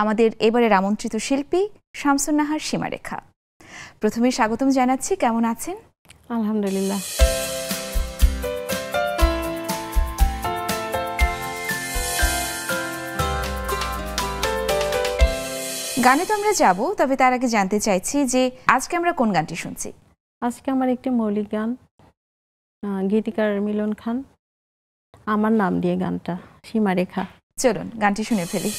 আমাদের এবারের আমন্ত্রিত শিল্পী শামসুন নাহার সীমারেখা। প্রথমে স্বাগতম জানাচ্ছি, কেমন আছেন? আলহামদুলিল্লাহ। গানে তো আমরা যাব, তবে তার আগে জানতে চাইছি যে আজকে আমরা কোন গানটি শুনছি? আজকে আমার একটি মৌলিক গান, গীতিকার মিলন খান, আমার নাম দিয়ে গানটা, সীমারেখা। চলুন গানটি শুনে ফেলি।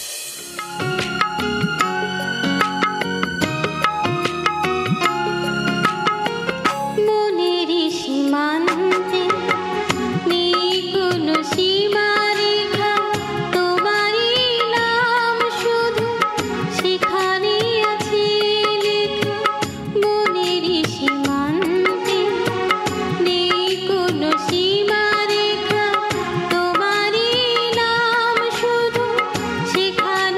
সেখানে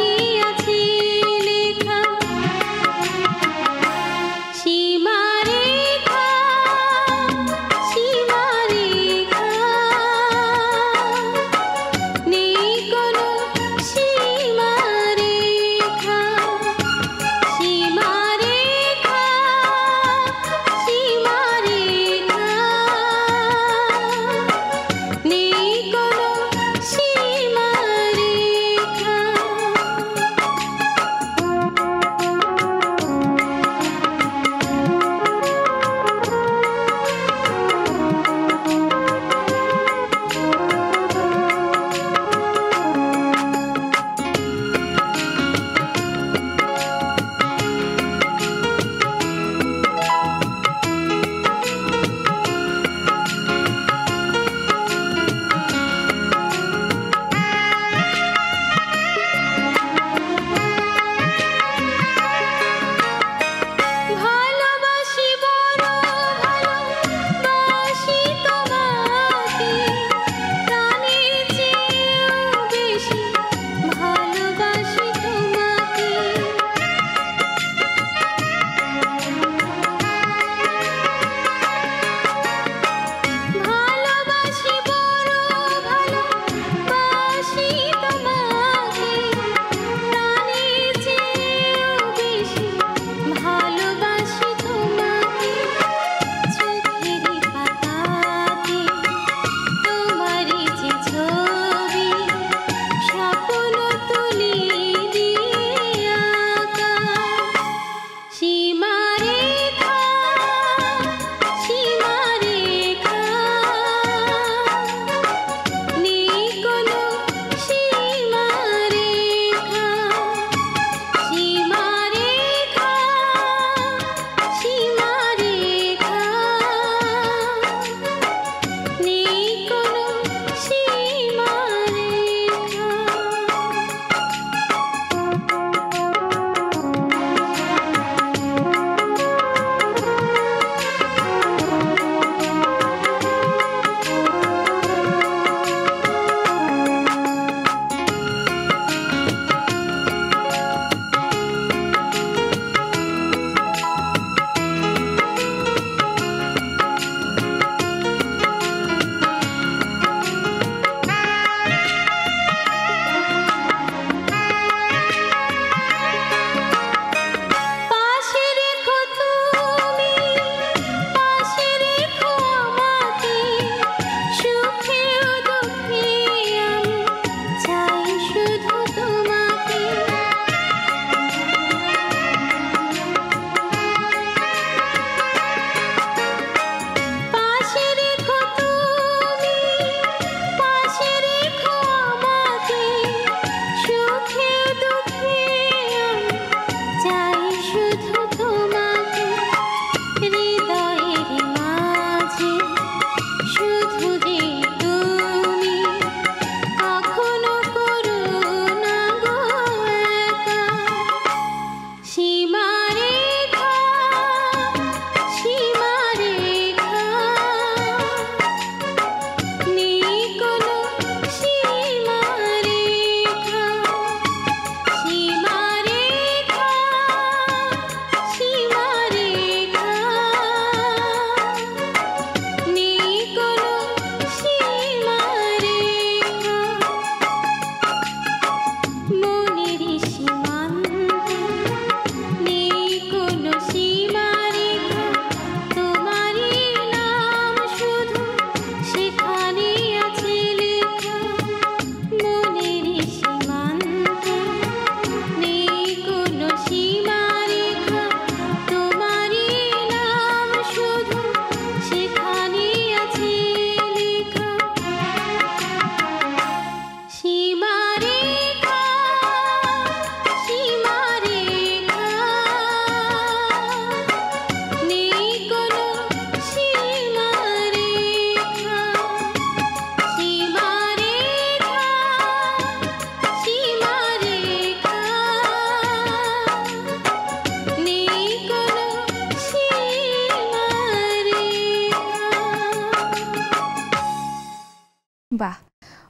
বাহ,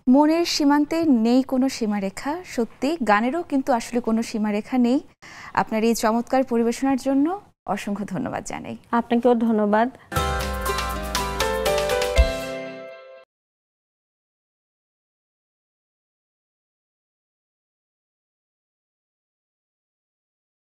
মনের সীমান্তে নেই কোনো সীমারেখা। সত্যি গানেরও কিন্তু আসলে কোনো সীমারেখা নেই। আপনার এই চমৎকার পরিবেশনার জন্য অসংখ্য ধন্যবাদ জানাই। আপনাকেও ধন্যবাদ।